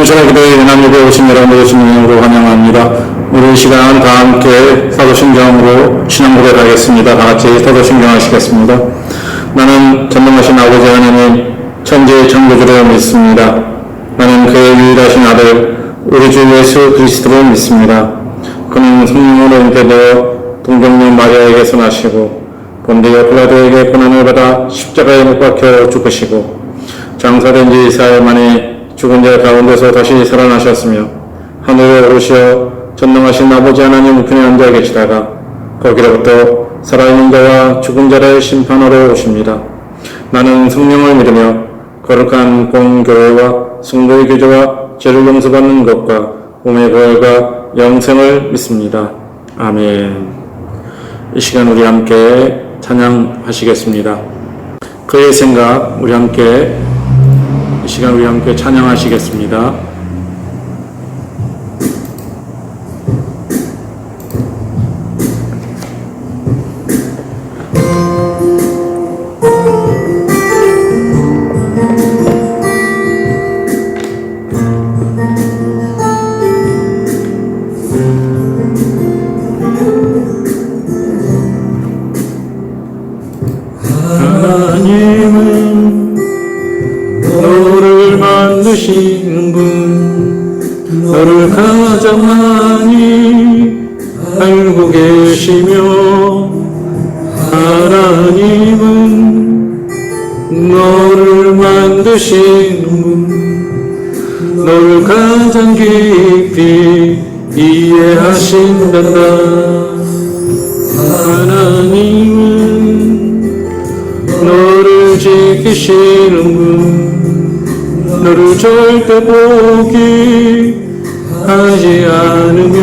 주님의 기도에 연합 예배 오신 여러분들의 주님으로 환영합니다. 우리 이 시간 다 함께 사도신경으로 신앙고백 하겠습니다. 다 같이 사도신경 하시겠습니다. 나는 전능하신 아버지 하나님 천지의 창조주를 믿습니다. 나는 그의 유일하신 아들 우리 주 예수 그리스도를 믿습니다. 그는 성령으로 잉태되어 동정녀 마리아에게서 나시고 본디오 빌라도에게 고난을 받아 십자가에 못 박혀 죽으시고 장사된 지 4일 만에 죽은 자 가운데서 다시 살아나셨으며 하늘에 오르시어 전능하신 아버지 하나님 우편에 앉아 계시다가 거기로부터 살아있는 자와 죽은 자를 심판하러 오십니다. 나는 성령을 믿으며 거룩한 공교회와 성도의 교제와 죄를 용서받는 것과 몸의 부활과 영생을 믿습니다. 아멘. 이 시간 우리 함께 찬양하시겠습니다. 그의 생각 우리 함께 이 시간 우리 함께 찬양하시겠습니다. 하나님은 너를 만드신 분, 너를 가장 많이 알고 계시며, 하나님은 너를 만드신 분, 너를 가장 깊이 이해하신단다. 하나님은 너를 지키시는 분, 너를 절대 포기하지 않으며,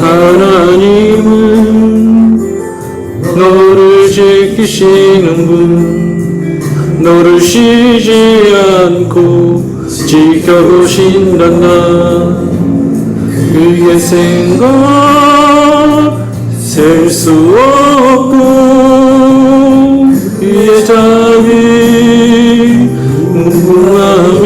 하나님은 너를 지키시는 분, 너를 쉬지 않고 지켜보신단다. 그의 생각 셀 수 없고 그의 자비 무궁하며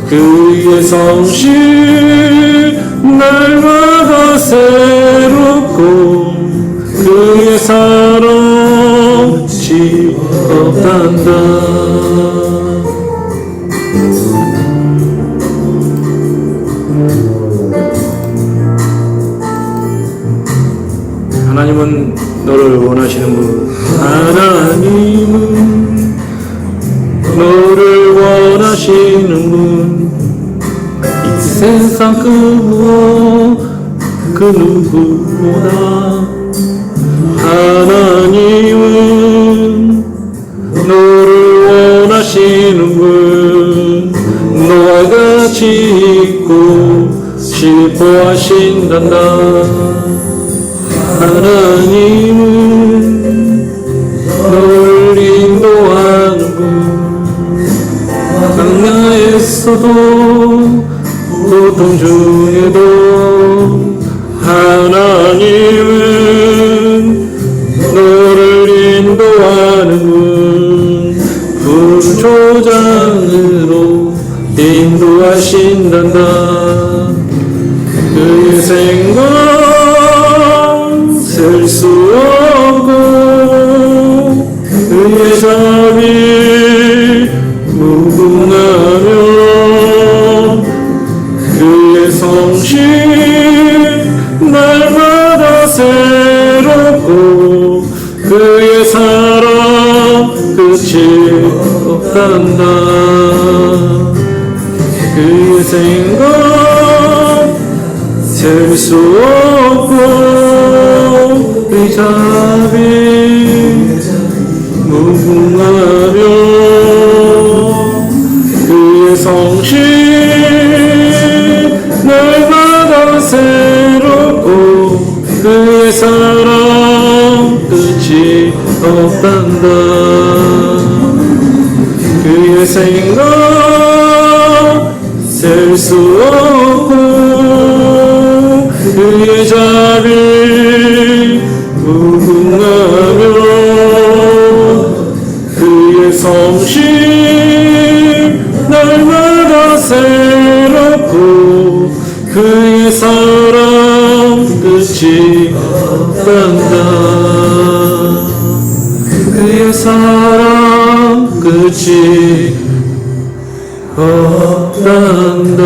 그의 성실 날마다 새롭고 그의 사랑 끝이 없단다. 하나님은 너를 원하시는 분, 하나님은 너를 원하시는 분, 이 세상 그 무엇 그 누구보다 하나님은 너를 원하시는 분, 너와 같이 있고 싶어 하신단다. 하나님은 너를 인도하는 분, 광야에서도 고통 중에도 하나님은 너를 인도하는 분, 부조장으로 인도하신단다. 그의 생각 셀 수 없고 그의 자비 무궁하며 그의 성실 날마다 새롭고 그의 사랑 끝이 없단다. 그의 생각 셀 수 없고 그의 자비 무궁하며 그의 성실 날마다 새롭고 그의 사랑 끝이 없단다. 그의 생각 셀 수 없고 그의 자비 무궁하며 그의 성실 끝이 없단다. 그의 사랑 끝이 없단다.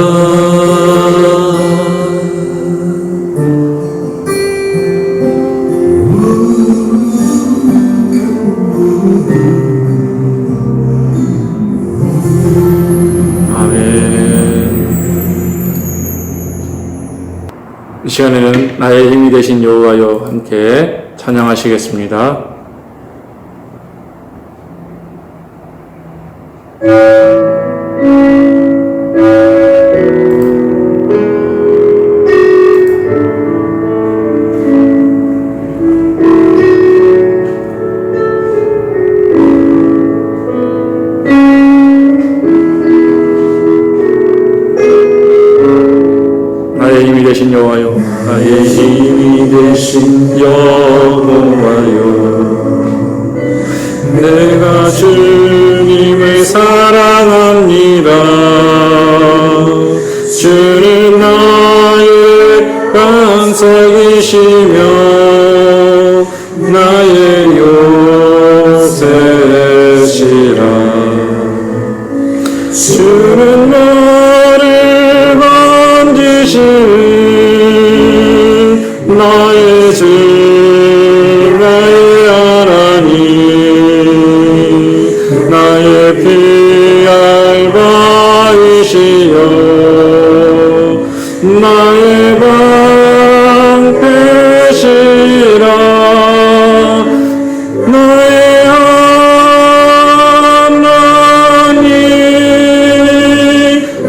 이 시간에는 나의 힘이 되신 여호와여 함께 찬양하시겠습니다. 나의 힘이 되신 여호와여, 나의 힘이 되신 여호와여, 내가 주님을 사랑합니다. 주는 나의 반석이시며 나의 요새시라. 주는 나를 만지신 나의 주 나의 하나님, 나의 피 알바이시여 나의 방패시라. 나의 하나님,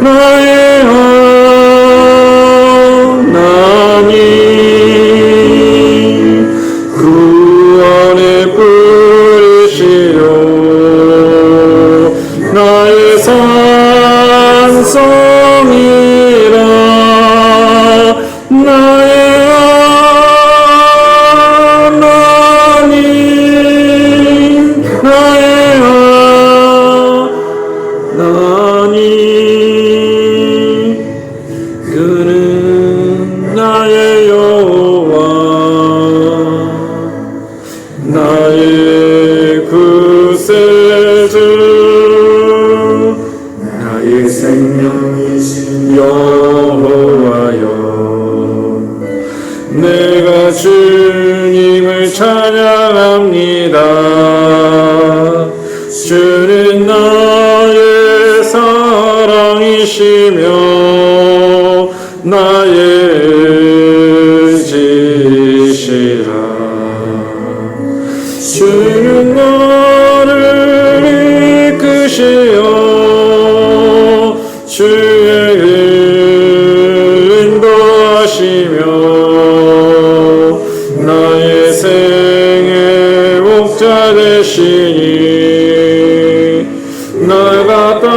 나의 하나님, 구원의 뿌리시여 나의 산성이라. 나의 하나님, 나의 하나님, 그는 나의 여호와, 나의 구세주, 나의 생명이신 여호와여, 내가 주님을 찬양합니다. 주는 나의 사랑이시며 나의 의지시라. 주는 나를 이끄시어 주의 인도하시며 나의 생의 목자 되시니 나가 따르리라.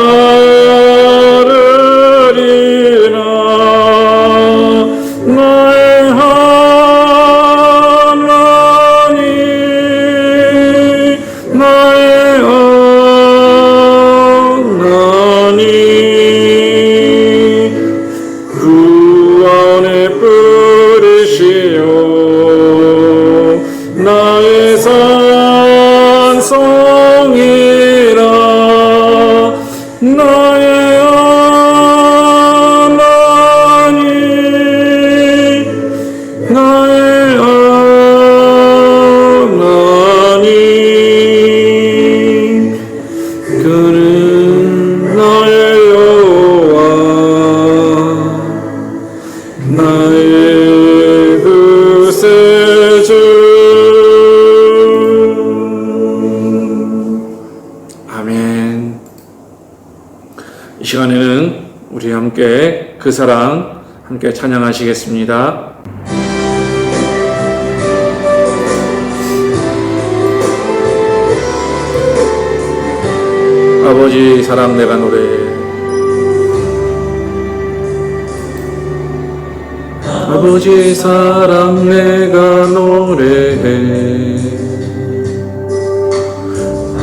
나의 하나님, 나의 하나님, 구원의 뿌리시여 나의 산성이라. 나의 하나님, 나의 하나님, 그는 나의 여호와, 나의 구세주. 아멘. 이 시간에는 우리 함께 그 사랑 함께 찬양하시겠습니다. 아버지 사랑 내가 노래해. 아버지 사랑 내가 노래해.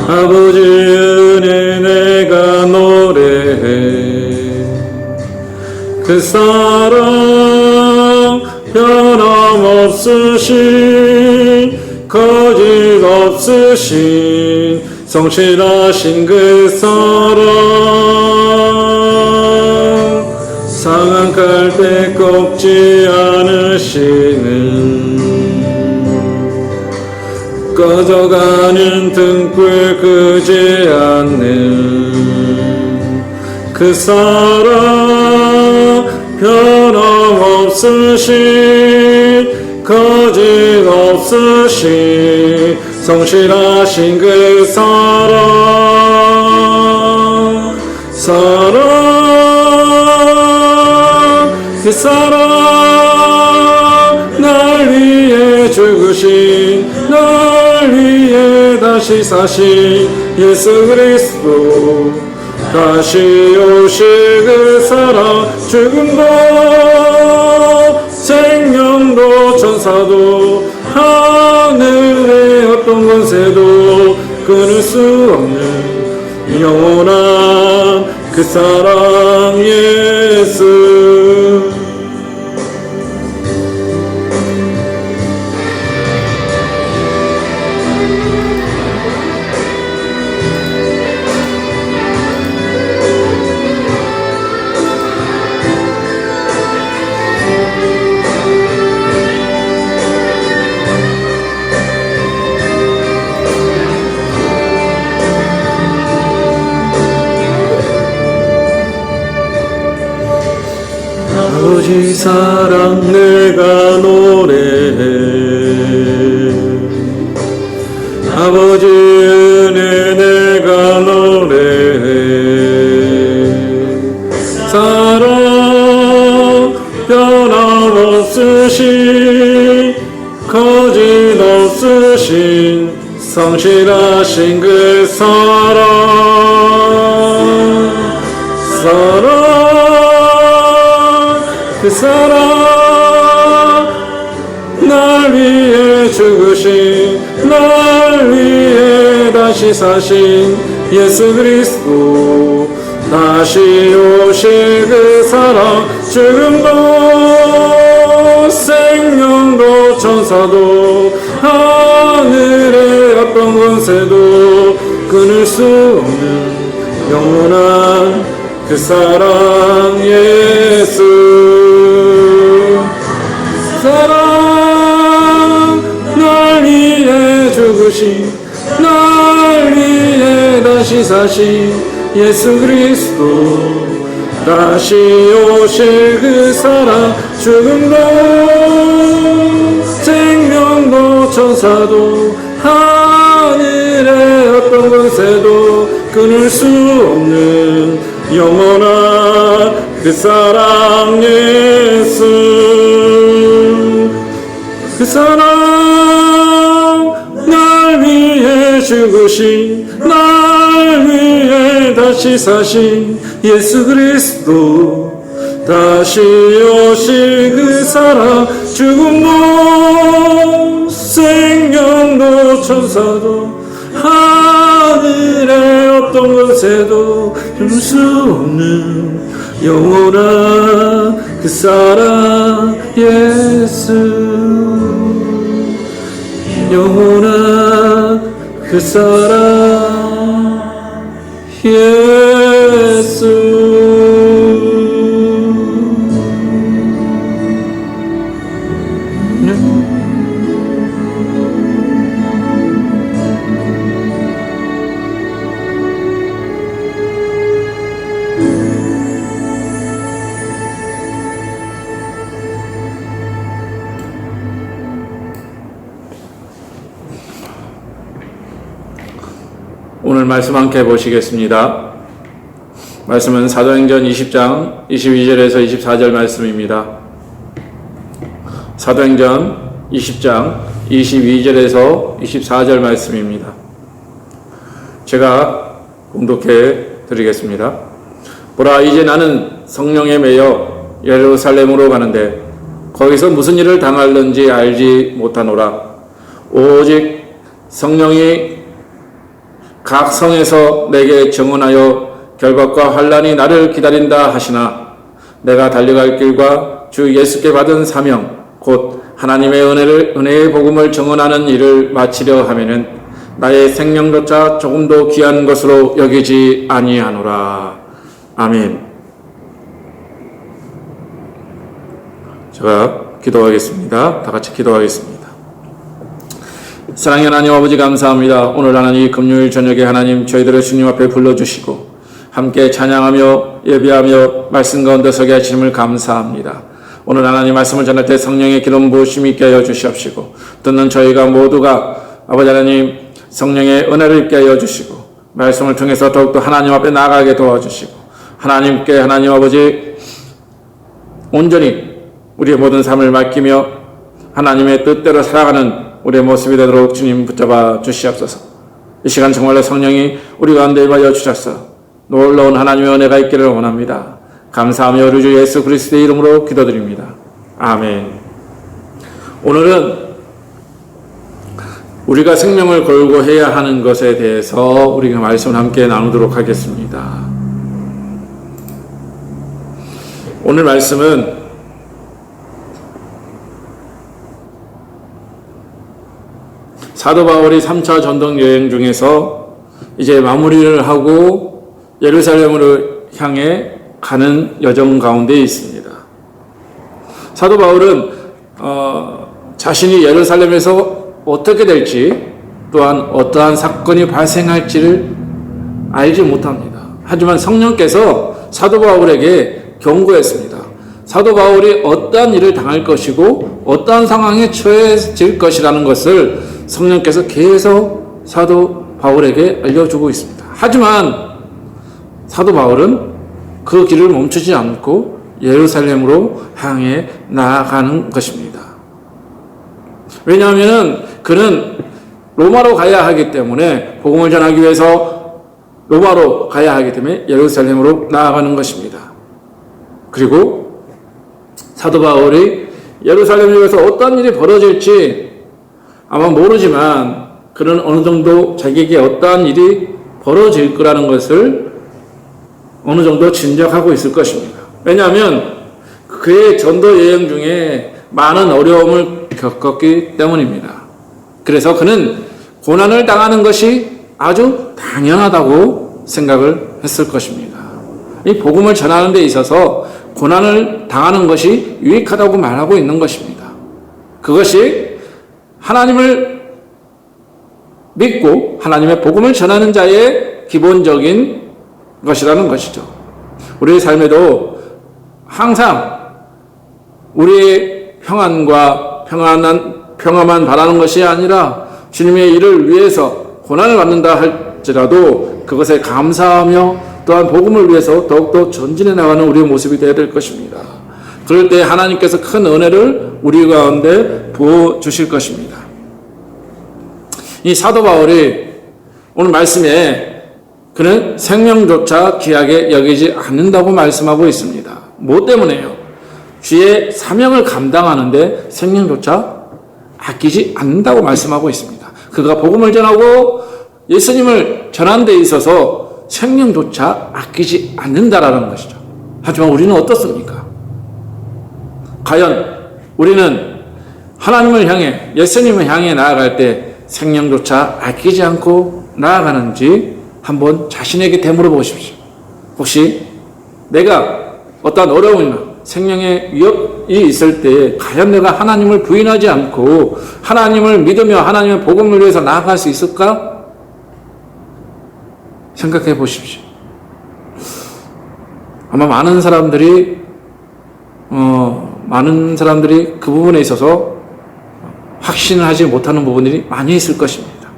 아버지 은혜 내가 노래해. 그 사랑 변함없 없으신 거짓 없으신 성실하신 그 사랑 상한 갈대 꺾지 않으시는 꺼져가는 등불 끄지 않는 그 사랑 변함없으신 거짓 없으신 성실하신 그 사랑 그 사랑 날 위해 죽으신 날 위해 다시 사신 예수 그리스도 다시 오실 그 사랑 죽음도 생명도 천사도 하늘의 어떤 권세도 끊을 수 없는 영원한 그 사랑 예수 아버지 사랑 내가 노래해 아버지 은혜 내가 노래해 사랑 변함없으신 거짓 없으신 성실하신 그 사랑 그 사랑 날 위해 죽으신 날 위해 다시 사신 예수 그리스도 다시 오실 그 사랑 죽음도 생명도 천사도 하늘의 어떤 권세도 끊을 수 없는 영원한 그 사랑 예수 사랑 날 위해 죽으신 날 위해 다시 사신 예수 그리스도 다시 오실 그 사랑 죽음도 생명도 천사도 하늘의 어떤 권세도 끊을 수 없는 영원한 그 사랑 예수 그 사랑 날 위해 죽으신 날 위해 다시 사신 예수 그리스도 다시 오실 그 사랑 죽음도 생명도 천사도 하늘의 어떤 것에도 줄 수 없는 영원한 그 사랑 예수 영원한 그 사랑 예수 오늘 말씀 함께 보시겠습니다. 말씀은 사도행전 20장 22절에서 24절 말씀입니다. 사도행전 20장 22절에서 24절 말씀입니다. 제가 공독해 드리겠습니다. 보라, 이제 나는 성령에 매여 예루살렘으로 가는데 거기서 무슨 일을 당할는지 알지 못하노라. 오직 성령이 각 성에서 내게 증언하여 결박과 환난이 나를 기다린다 하시나 내가 달려갈 길과 주 예수께 받은 사명 곧 하나님의 은혜의 복음을 증언하는 일을 마치려 하면은 나의 생명조차 조금도 귀한 것으로 여기지 아니하노라. 아멘. 제가 기도하겠습니다. 다 같이 기도하겠습니다. 사랑의 하나님 아버지 감사합니다. 오늘 하나님 금요일 저녁에 하나님 저희들을 주님 앞에 불러주시고 함께 찬양하며 예배하며 말씀 가운데 서게 하심을 감사합니다. 오늘 하나님 말씀을 전할 때 성령의 기름 부으심이 있게 하여 주시옵시고 듣는 저희가 모두가 아버지 하나님 성령의 은혜를 있게 하여 주시고 말씀을 통해서 더욱더 하나님 앞에 나아가게 도와주시고 하나님께 하나님 아버지 온전히 우리의 모든 삶을 맡기며 하나님의 뜻대로 살아가는 우리의 모습이 되도록 주님 붙잡아 주시옵소서. 이 시간 정말로 성령이 우리 가운데 임하여 주셔서 놀라운 하나님의 은혜가 있기를 원합니다. 감사하며 우리 주 예수 그리스도의 이름으로 기도드립니다. 아멘. 오늘은 우리가 생명을 걸고 해야 하는 것에 대해서 우리가 말씀을 함께 나누도록 하겠습니다. 오늘 말씀은 사도 바울이 3차 전도 여행 중에서 이제 마무리를 하고 예루살렘으로 향해 가는 여정 가운데 있습니다. 사도 바울은 자신이 예루살렘에서 어떻게 될지 또한 어떠한 사건이 발생할지를 알지 못합니다. 하지만 성령께서 사도 바울에게 경고했습니다. 사도 바울이 어떠한 일을 당할 것이고 어떠한 상황에 처해질 것이라는 것을 성령께서 계속 사도 바울에게 알려주고 있습니다. 하지만 사도 바울은 그 길을 멈추지 않고 예루살렘으로 향해 나아가는 것입니다. 왜냐하면 그는 로마로 가야 하기 때문에 복음을 전하기 위해서 로마로 가야 하기 때문에 예루살렘으로 나아가는 것입니다. 그리고 사도 바울이 예루살렘에서 어떤 일이 벌어질지 아마 모르지만 그는 어느 정도 자기에게 어떠한 일이 벌어질 거라는 것을 어느 정도 짐작하고 있을 것입니다. 왜냐하면 그의 전도 여행 중에 많은 어려움을 겪었기 때문입니다. 그래서 그는 고난을 당하는 것이 아주 당연하다고 생각을 했을 것입니다. 이 복음을 전하는 데 있어서 고난을 당하는 것이 유익하다고 말하고 있는 것입니다. 그것이 하나님을 믿고 하나님의 복음을 전하는 자의 기본적인 것이라는 것이죠. 우리의 삶에도 항상 우리의 평안과 평화만 바라는 것이 아니라 주님의 일을 위해서 고난을 받는다 할지라도 그것에 감사하며 또한 복음을 위해서 더욱더 전진해 나가는 우리의 모습이 되어야 될 것입니다. 그럴 때 하나님께서 큰 은혜를 우리 가운데 부어주실 것입니다. 이 사도 바울이 오늘 말씀에 그는 생명조차 귀하게 여기지 않는다고 말씀하고 있습니다. 뭐 때문에요? 주의 사명을 감당하는데 생명조차 아끼지 않는다고 말씀하고 있습니다. 그가 복음을 전하고 예수님을 전하는 데 있어서 생명조차 아끼지 않는다라는 것이죠. 하지만 우리는 어떻습니까? 과연 우리는 하나님을 향해 예수님을 향해 나아갈 때 생명조차 아끼지 않고 나아가는지 한번 자신에게 되물어 보십시오. 혹시 내가 어떤 어려움이나 생명의 위협이 있을 때 과연 내가 하나님을 부인하지 않고 하나님을 믿으며 하나님의 복음을 위해서 나아갈 수 있을까? 생각해 보십시오. 아마 많은 사람들이 그 부분에 있어서 확신을 하지 못하는 부분들이 많이 있을 것입니다.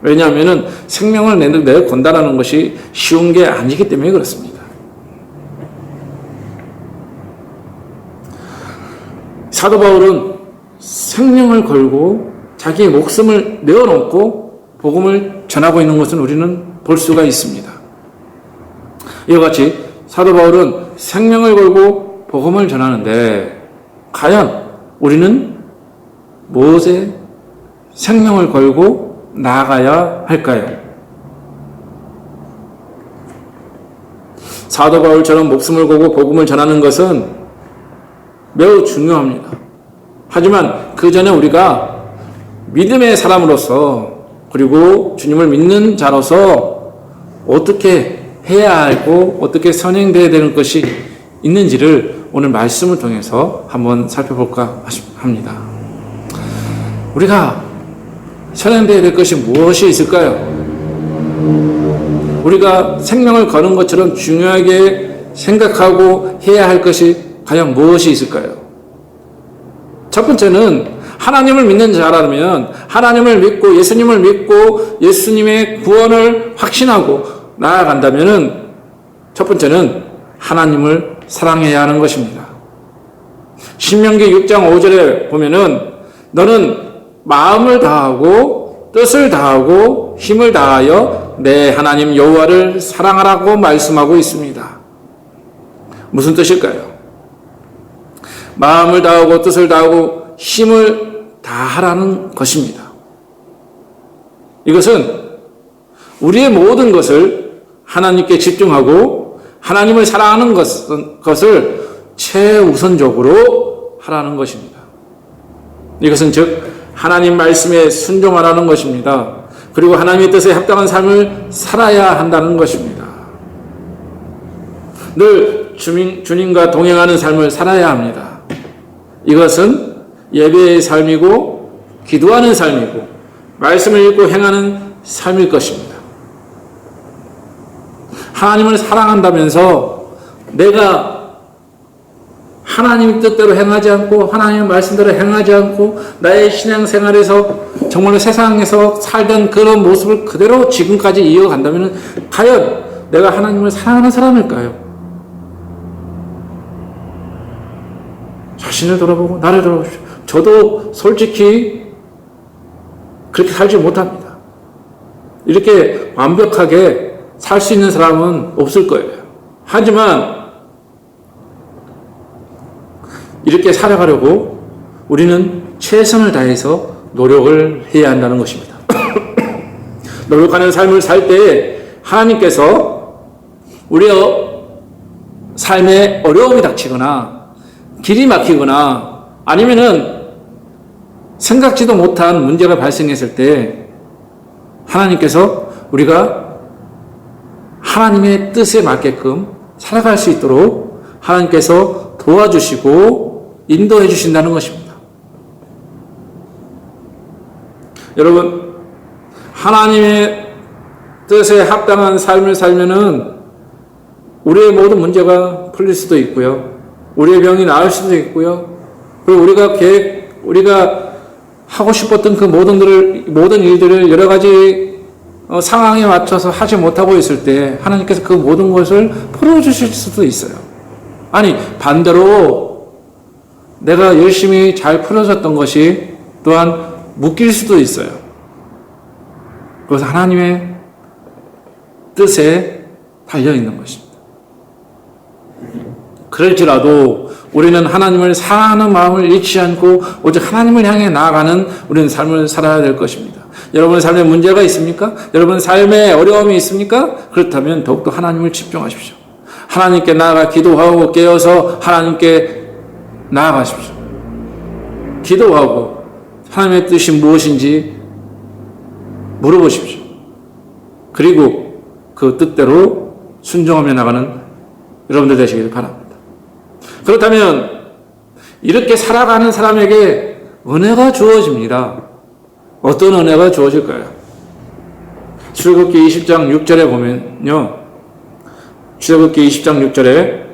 왜냐하면 생명을 내건다라는 것이 쉬운 게 아니기 때문에 그렇습니다. 사도 바울은 생명을 걸고 자기의 목숨을 내어놓고 복음을 전하고 있는 것은 우리는 볼 수가 있습니다. 이와 같이 사도 바울은 생명을 걸고 복음을 전하는데 과연 우리는 무엇에 생명을 걸고 나아가야 할까요? 사도 바울처럼 목숨을 걸고 복음을 전하는 것은 매우 중요합니다. 하지만 그 전에 우리가 믿음의 사람으로서 그리고 주님을 믿는 자로서 어떻게 해야 하고 어떻게 선행되어야 되는 것이 있는지를 오늘 말씀을 통해서 한번 살펴볼까 합니다. 우리가 선행되어야 될 것이 무엇이 있을까요? 우리가 생명을 거는 것처럼 중요하게 생각하고 해야 할 것이 과연 무엇이 있을까요? 첫 번째는 하나님을 믿는 자라면 하나님을 믿고 예수님을 믿고 예수님의 구원을 확신하고 나아간다면 첫 번째는 하나님을 사랑해야 하는 것입니다. 신명기 6장 5절에 보면은 너는 마음을 다하고 뜻을 다하고 힘을 다하여 내 하나님 여호와를 사랑하라고 말씀하고 있습니다. 무슨 뜻일까요? 마음을 다하고 뜻을 다하고 힘을 다하라는 것입니다. 이것은 우리의 모든 것을 하나님께 집중하고 하나님을 사랑하는 것을 최우선적으로 하라는 것입니다. 이것은 즉 하나님 말씀에 순종하라는 것입니다. 그리고 하나님의 뜻에 합당한 삶을 살아야 한다는 것입니다. 늘 주님과 동행하는 삶을 살아야 합니다. 이것은 예배의 삶이고 기도하는 삶이고 말씀을 읽고 행하는 삶일 것입니다. 하나님을 사랑한다면서 내가 하나님 뜻대로 행하지 않고 하나님의 말씀대로 행하지 않고 나의 신앙생활에서 정말로 세상에서 살던 그런 모습을 그대로 지금까지 이어간다면 과연 내가 하나님을 사랑하는 사람일까요? 자신을 돌아보고 나를 돌아보십시오. 저도 솔직히 그렇게 살지 못합니다. 이렇게 완벽하게 살 수 있는 사람은 없을 거예요. 하지만 이렇게 살아가려고 우리는 최선을 다해서 노력을 해야 한다는 것입니다. 노력하는 삶을 살 때 하나님께서 우리의 삶에 어려움이 닥치거나 길이 막히거나 아니면은 생각지도 못한 문제가 발생했을 때 하나님께서 우리가 하나님의 뜻에 맞게끔 살아갈 수 있도록 하나님께서 도와주시고 인도해 주신다는 것입니다. 여러분, 하나님의 뜻에 합당한 삶을 살면은 우리의 모든 문제가 풀릴 수도 있고요. 우리의 병이 나을 수도 있고요. 그리고 우리가 하고 싶었던 그 모든 일들을 여러 가지 상황에 맞춰서 하지 못하고 있을 때 하나님께서 그 모든 것을 풀어주실 수도 있어요. 아니, 반대로 내가 열심히 잘 풀어졌던 것이 또한 묶일 수도 있어요. 그것은 하나님의 뜻에 달려있는 것입니다. 그럴지라도 우리는 하나님을 사랑하는 마음을 잃지 않고 오직 하나님을 향해 나아가는 우리는 삶을 살아야 될 것입니다. 여러분의 삶에 문제가 있습니까? 여러분의 삶에 어려움이 있습니까? 그렇다면 더욱더 하나님을 집중하십시오. 하나님께 나아가 기도하고 깨어서 하나님께 나아가십시오. 기도하고 하나님의 뜻이 무엇인지 물어보십시오. 그리고 그 뜻대로 순종하며 나가는 여러분들 되시길 바랍니다. 그렇다면 이렇게 살아가는 사람에게 은혜가 주어집니다. 어떤 은혜가 주어질까요? 출애굽기 20장 6절에 보면요. 출애굽기 20장 6절에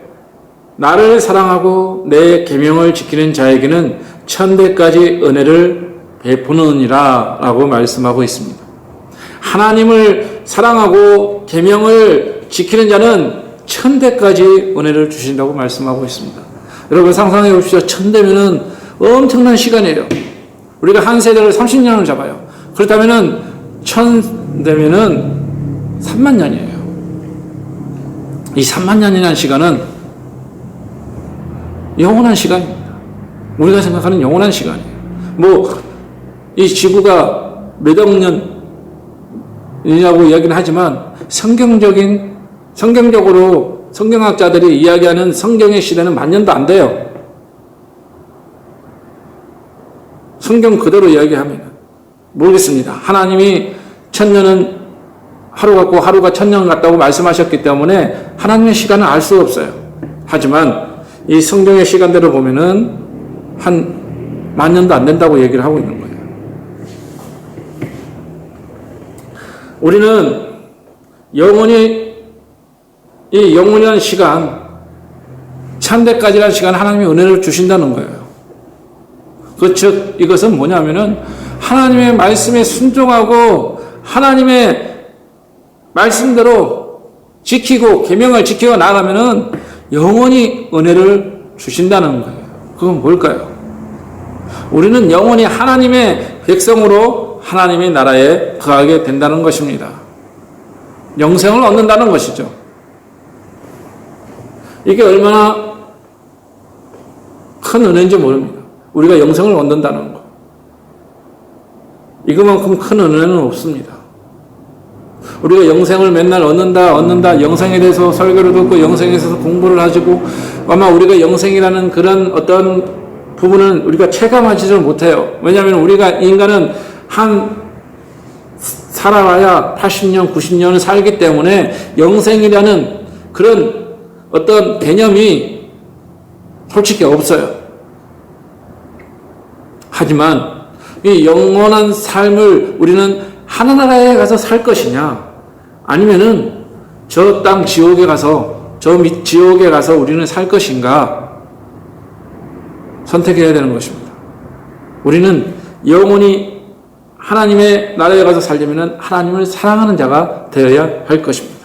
나를 사랑하고 내 계명을 지키는 자에게는 천대까지 은혜를 베푸느니라 라고 말씀하고 있습니다. 하나님을 사랑하고 계명을 지키는 자는 천대까지 은혜를 주신다고 말씀하고 있습니다. 여러분 상상해 보십시오. 천대면은 엄청난 시간이에요. 우리가 한 세대를 30년을 잡아요. 그렇다면은 천대면은 3만 년이에요. 이 3만 년이라는 시간은 영원한 시간입니다. 우리가 생각하는 영원한 시간이에요. 이 지구가 몇 억 년이냐고 이야기는 하지만 성경적으로 성경학자들이 이야기하는 성경의 시대는 만 년도 안 돼요. 성경 그대로 이야기합니다. 모르겠습니다. 하나님이 1000년은 하루 같고 하루가 1000년 같다고 말씀하셨기 때문에 하나님의 시간을 알 수 없어요. 하지만 이 성경의 시간대로 보면은 한 10,000년도 안 된다고 얘기를 하고 있는 거예요. 우리는 이 영원이라는 시간, 참되까지라는 시간 하나님이 은혜를 주신다는 거예요. 즉 이것은 뭐냐면은 하나님의 말씀에 순종하고 하나님의 말씀대로 지키고 계명을 지키고 나가면은 영원히 은혜를 주신다는 거예요. 그건 뭘까요? 우리는 영원히 하나님의 백성으로 하나님의 나라에 거하게 된다는 것입니다. 영생을 얻는다는 것이죠. 이게 얼마나 큰 은혜인지 모릅니다. 우리가 영생을 얻는다는 것. 이것만큼 큰 은혜는 없습니다. 우리가 영생을 맨날 얻는다, 영생에 대해서 설교를 듣고 영생에 대해서 공부를 하시고 아마 우리가 영생이라는 그런 어떤 부분은 우리가 체감하지를 못해요. 왜냐하면 우리가 인간은 살아와야 80년, 90년을 살기 때문에 영생이라는 그런 어떤 개념이 솔직히 없어요. 하지만 이 영원한 삶을 우리는 하늘나라에 가서 살 것이냐, 아니면은 저 땅 지옥에 가서, 지옥에 가서 우리는 살 것인가 선택해야 되는 것입니다. 우리는 영원히 하나님의 나라에 가서 살려면 하나님을 사랑하는 자가 되어야 할 것입니다.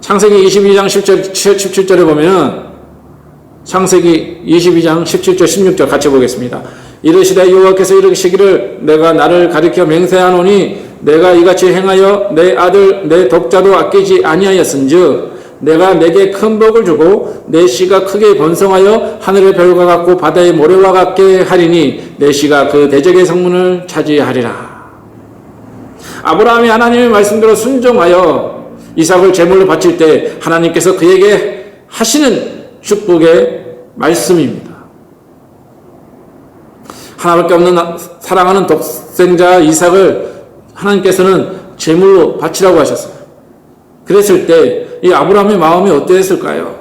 창세기 22장 17절에 보면 창세기 22장 17절 16절 같이 보겠습니다. 이르시되 여호와께서 이르시기를 내가 나를 가리켜 맹세하노니 내가 이같이 행하여 내 아들 내 독자도 아끼지 아니하였은즉 내가 내게 큰 복을 주고 내 씨가 크게 번성하여 하늘의 별과 같고 바다의 모래와 같게 하리니 내 씨가 그 대적의 성문을 차지하리라. 아브라함이 하나님의 말씀대로 순종하여 이삭을 제물로 바칠 때 하나님께서 그에게 하시는 축복의 말씀입니다. 하나밖에 없는 사랑하는 독생자 이삭을 하나님께서는 제물로 바치라고 하셨어요. 그랬을 때 이 아브라함의 마음이 어떠했을까요?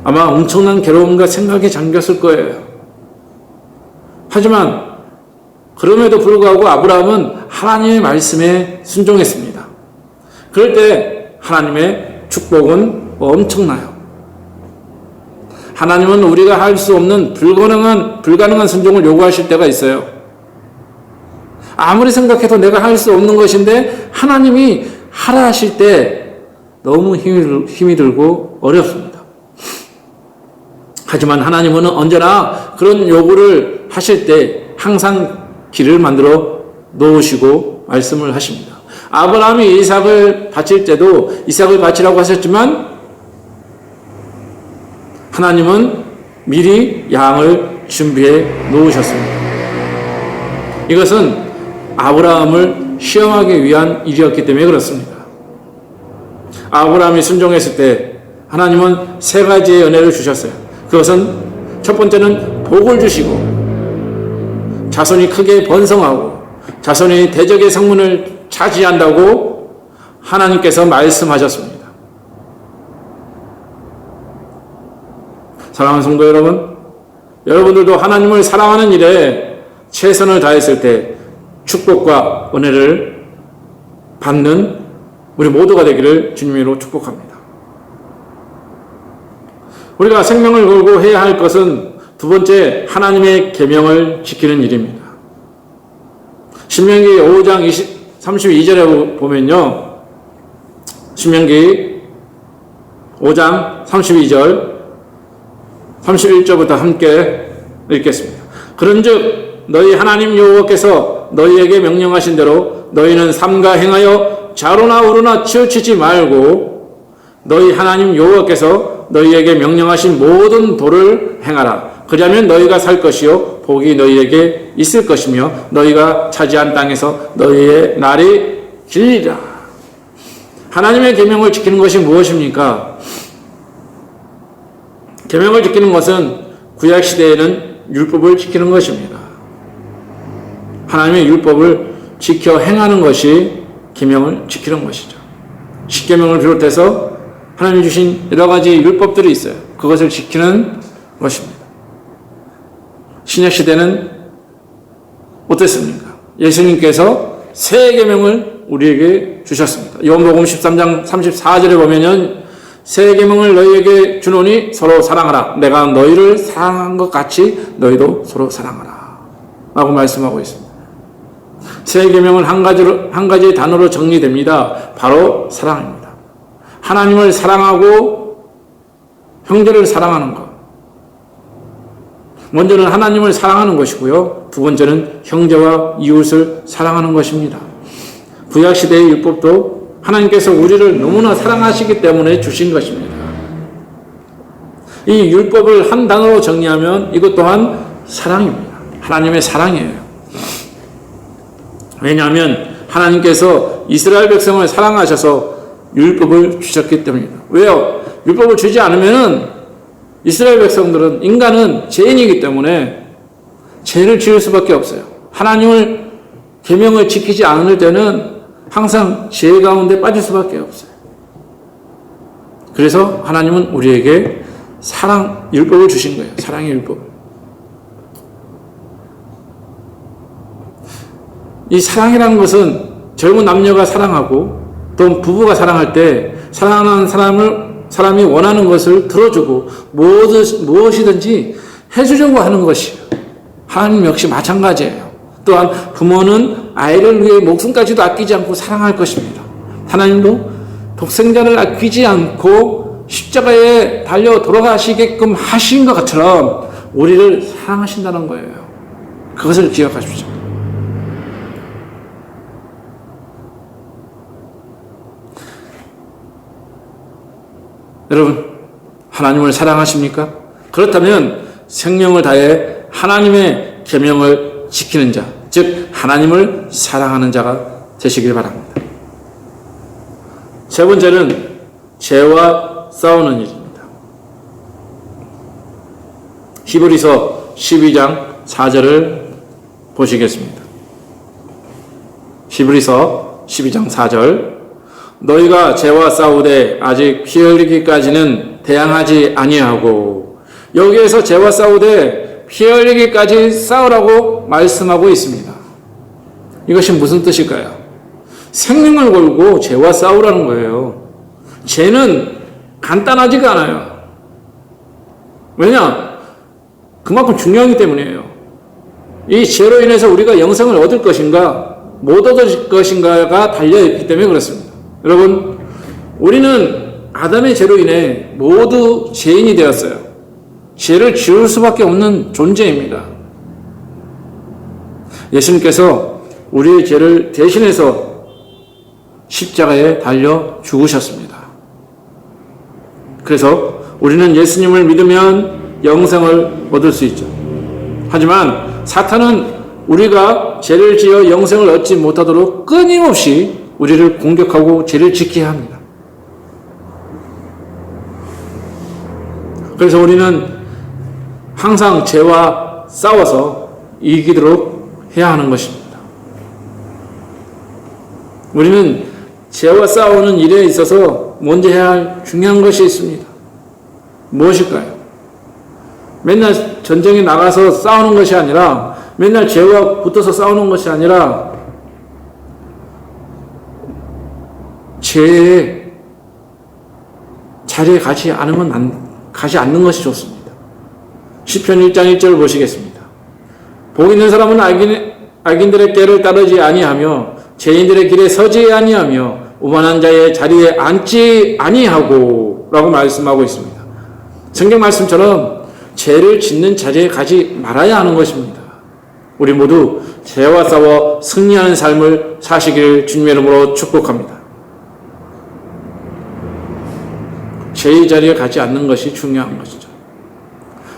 아마 엄청난 괴로움과 생각에 잠겼을 거예요. 하지만 그럼에도 불구하고 아브라함은 하나님의 말씀에 순종했습니다. 그럴 때 하나님의 축복은 엄청나요. 하나님은 우리가 할 수 없는 불가능한 순종을 요구하실 때가 있어요. 아무리 생각해도 내가 할 수 없는 것인데 하나님이 하라 하실 때 너무 힘이 들고 어렵습니다. 하지만 하나님은 언제나 그런 요구를 하실 때 항상 길을 만들어 놓으시고 말씀을 하십니다. 아브라함이 이삭을 바칠 때도 이삭을 바치라고 하셨지만 하나님은 미리 양을 준비해 놓으셨습니다. 이것은 아브라함을 시험하기 위한 일이었기 때문에 그렇습니다. 아브라함이 순종했을 때 하나님은 3가지의 은혜를 주셨어요. 그것은 첫 번째는 복을 주시고 자손이 크게 번성하고 자손이 대적의 성문을 차지한다고 하나님께서 말씀하셨습니다. 사랑하는 성도 여러분, 여러분들도 하나님을 사랑하는 일에 최선을 다했을 때 축복과 은혜를 받는 우리 모두가 되기를 주님으로 축복합니다. 우리가 생명을 걸고 해야 할 것은 두 번째, 하나님의 계명을 지키는 일입니다. 신명기 5장 32절에 보면요, 신명기 5장 32절 31절부터 함께 읽겠습니다. 그런즉 너희 하나님 여호와께서 너희에게 명령하신 대로 너희는 삼가 행하여 좌로나 우로나 치우치지 말고 너희 하나님 여호와께서 너희에게 명령하신 모든 도를 행하라. 그리하면 너희가 살 것이요 복이 너희에게 있을 것이며 너희가 차지한 땅에서 너희의 날이 길리라. 하나님의 계명을 지키는 것이 무엇입니까? 계명을 지키는 것은 구약 시대에는 율법을 지키는 것입니다. 하나님의 율법을 지켜 행하는 것이 계명을 지키는 것이죠. 십계명을 비롯해서 하나님이 주신 여러 가지 율법들이 있어요. 그것을 지키는 것입니다. 신약 시대는 어땠습니까? 예수님께서 새 계명을 우리에게 주셨습니다. 요한복음 13장 34절에 보면은 새 계명을 너희에게 주노니 서로 사랑하라. 내가 너희를 사랑한 것 같이 너희도 서로 사랑하라. 라고 말씀하고 있습니다. 새 계명은 한 가지 단어로 정리됩니다. 바로 사랑입니다. 하나님을 사랑하고 형제를 사랑하는 것. 먼저는 하나님을 사랑하는 것이고요. 두 번째는 형제와 이웃을 사랑하는 것입니다. 구약시대의 율법도 하나님께서 우리를 너무나 사랑하시기 때문에 주신 것입니다. 이 율법을 한 단어로 정리하면 이것 또한 사랑입니다. 하나님의 사랑이에요. 왜냐하면 하나님께서 이스라엘 백성을 사랑하셔서 율법을 주셨기 때문입니다. 왜요? 율법을 주지 않으면 이스라엘 백성들은, 인간은 죄인이기 때문에 죄를 지을 수밖에 없어요. 하나님을 계명을 지키지 않을 때는 항상 죄 가운데 빠질 수밖에 없어요. 그래서 하나님은 우리에게 율법을 주신 거예요. 사랑의 율법. 이 사랑이라는 것은 젊은 남녀가 사랑하고 또 부부가 사랑할 때 사랑하는 사람이 원하는 것을 들어주고 무엇이든지 해주려고 하는 것이에요. 하나님 역시 마찬가지예요. 또한 부모는 아이를 위해 목숨까지도 아끼지 않고 사랑할 것입니다. 하나님도 독생자를 아끼지 않고 십자가에 달려 돌아가시게끔 하신 것처럼 우리를 사랑하신다는 거예요. 그것을 기억하십시오. 여러분, 하나님을 사랑하십니까? 그렇다면 생명을 다해 하나님의 계명을 지키는 자, 즉 하나님을 사랑하는 자가 되시길 바랍니다. 세 번째는 죄와 싸우는 일입니다. 히브리서 12장 4절을 보시겠습니다. 히브리서 12장 4절, 너희가 죄와 싸우되 아직 피 흘리기까지는 대항하지 아니하고. 여기에서 죄와 싸우되 피 흘리기까지 싸우라고 말씀하고 있습니다. 이것이 무슨 뜻일까요? 생명을 걸고 죄와 싸우라는 거예요. 죄는 간단하지가 않아요. 왜냐? 그만큼 중요하기 때문이에요. 이 죄로 인해서 우리가 영생을 얻을 것인가 못 얻을 것인가가 달려있기 때문에 그렇습니다. 여러분, 우리는 아담의 죄로 인해 모두 죄인이 되었어요. 죄를 지을 수밖에 없는 존재입니다. 예수님께서 우리의 죄를 대신해서 십자가에 달려 죽으셨습니다. 그래서 우리는 예수님을 믿으면 영생을 얻을 수 있죠. 하지만 사탄은 우리가 죄를 지어 영생을 얻지 못하도록 끊임없이 우리를 공격하고 죄를 지켜야 합니다. 그래서 우리는 항상 죄와 싸워서 이기도록 해야 하는 것입니다. 우리는 죄와 싸우는 일에 있어서 먼저 해야 할 중요한 것이 있습니다. 무엇일까요? 맨날 전쟁에 나가서 싸우는 것이 아니라, 맨날 죄와 붙어서 싸우는 것이 아니라, 죄의 자리에 가지 않는 것이 좋습니다. 시편 1장 1절을 보시겠습니다. 복 있는 사람은 악인들의 꾀를 따르지 아니하며 죄인들의 길에 서지 아니하며 오만한 자의 자리에 앉지 아니하고 라고 말씀하고 있습니다. 성경 말씀처럼 죄를 짓는 자리에 가지 말아야 하는 것입니다. 우리 모두 죄와 싸워 승리하는 삶을 사시기를 주님의 이름으로 축복합니다. 죄의 자리에 가지 않는 것이 중요한 것이죠.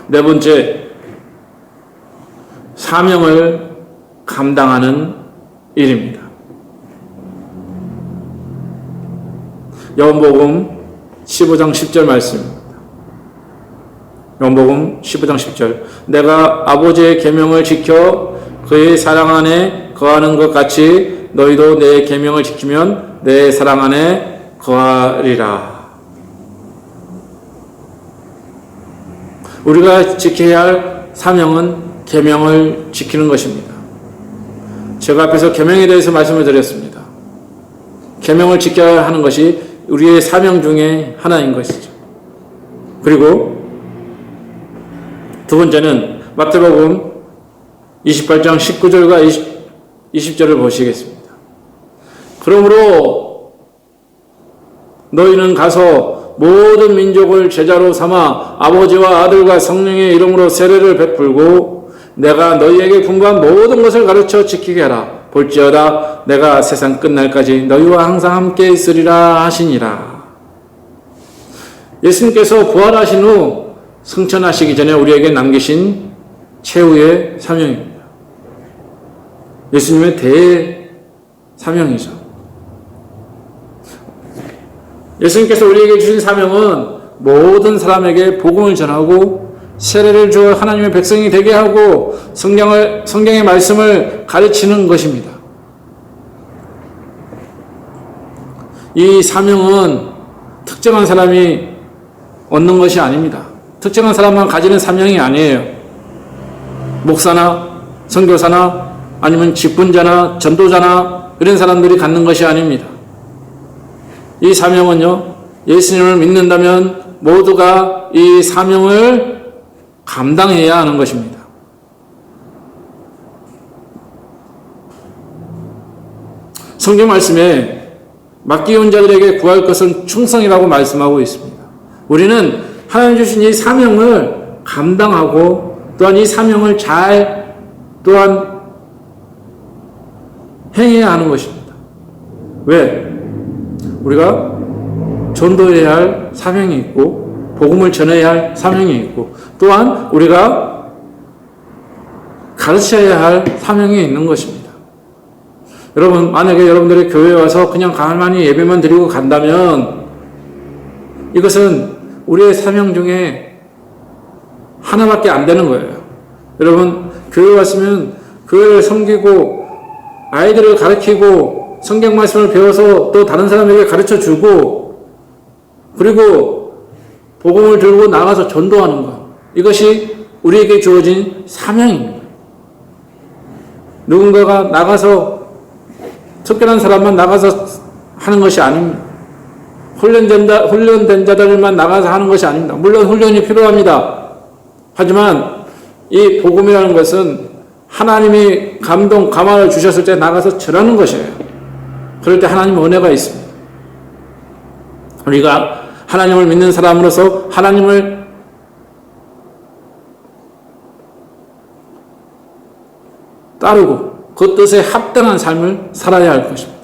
네 번째, 사명을 감당하는 일입니다. 요한복음 15장 10절 말씀입니다. 요한복음 15장 10절. 내가 아버지의 계명을 지켜 그의 사랑 안에 거하는 것 같이 너희도 내 계명을 지키면 내 사랑 안에 거하리라. 우리가 지켜야 할 사명은 계명을 지키는 것입니다. 제가 앞에서 계명에 대해서 말씀을 드렸습니다. 계명을 지켜야 하는 것이 우리의 사명 중에 하나인 것이죠. 그리고 두 번째는 마태복음 28장 19절과 20절을 보시겠습니다. 그러므로 너희는 가서 모든 민족을 제자로 삼아 아버지와 아들과 성령의 이름으로 세례를 베풀고 내가 너희에게 분부한 모든 것을 가르쳐 지키게 하라. 볼지어다 내가 세상 끝날까지 너희와 항상 함께 있으리라 하시니라. 예수님께서 부활하신 후 승천하시기 전에 우리에게 남기신 최후의 사명입니다. 예수님의 대사명이죠. 예수님께서 우리에게 주신 사명은 모든 사람에게 복음을 전하고 세례를 주어 하나님의 백성이 되게 하고 성경의 말씀을 가르치는 것입니다. 이 사명은 특정한 사람이 얻는 것이 아닙니다. 특정한 사람만 가지는 사명이 아니에요. 목사나 선교사나 아니면 직분자나 전도자나 이런 사람들이 갖는 것이 아닙니다. 이 사명은요, 예수님을 믿는다면 모두가 이 사명을 감당해야 하는 것입니다. 성경 말씀에 맡기온 자들에게 구할 것은 충성이라고 말씀하고 있습니다. 우리는 하나님 주신 이 사명을 감당하고 또한 이 사명을 잘 또한 행해야 하는 것입니다. 왜? 우리가 전도해야 할 사명이 있고 복음을 전해야 할 사명이 있고 또한 우리가 가르쳐야 할 사명이 있는 것입니다. 여러분, 만약에 여러분들의 교회에 와서 그냥 가만히 예배만 드리고 간다면 이것은 우리의 사명 중에 하나밖에 안 되는 거예요. 여러분, 교회 왔으면 교회를 섬기고 아이들을 가르치고 성경 말씀을 배워서 또 다른 사람에게 가르쳐 주고 그리고 복음을 들고 나가서 전도하는 것. 이것이 우리에게 주어진 사명입니다. 누군가가 나가서 특별한 사람만 나가서 하는 것이 아닙니다. 훈련된 자들만 나가서 하는 것이 아닙니다. 물론 훈련이 필요합니다. 하지만 이 복음이라는 것은 하나님이 가마를 주셨을 때 나가서 전하는 것이에요. 그럴 때 하나님의 은혜가 있습니다. 우리가 하나님을 믿는 사람으로서 하나님을 따르고 그 뜻에 합당한 삶을 살아야 할 것입니다.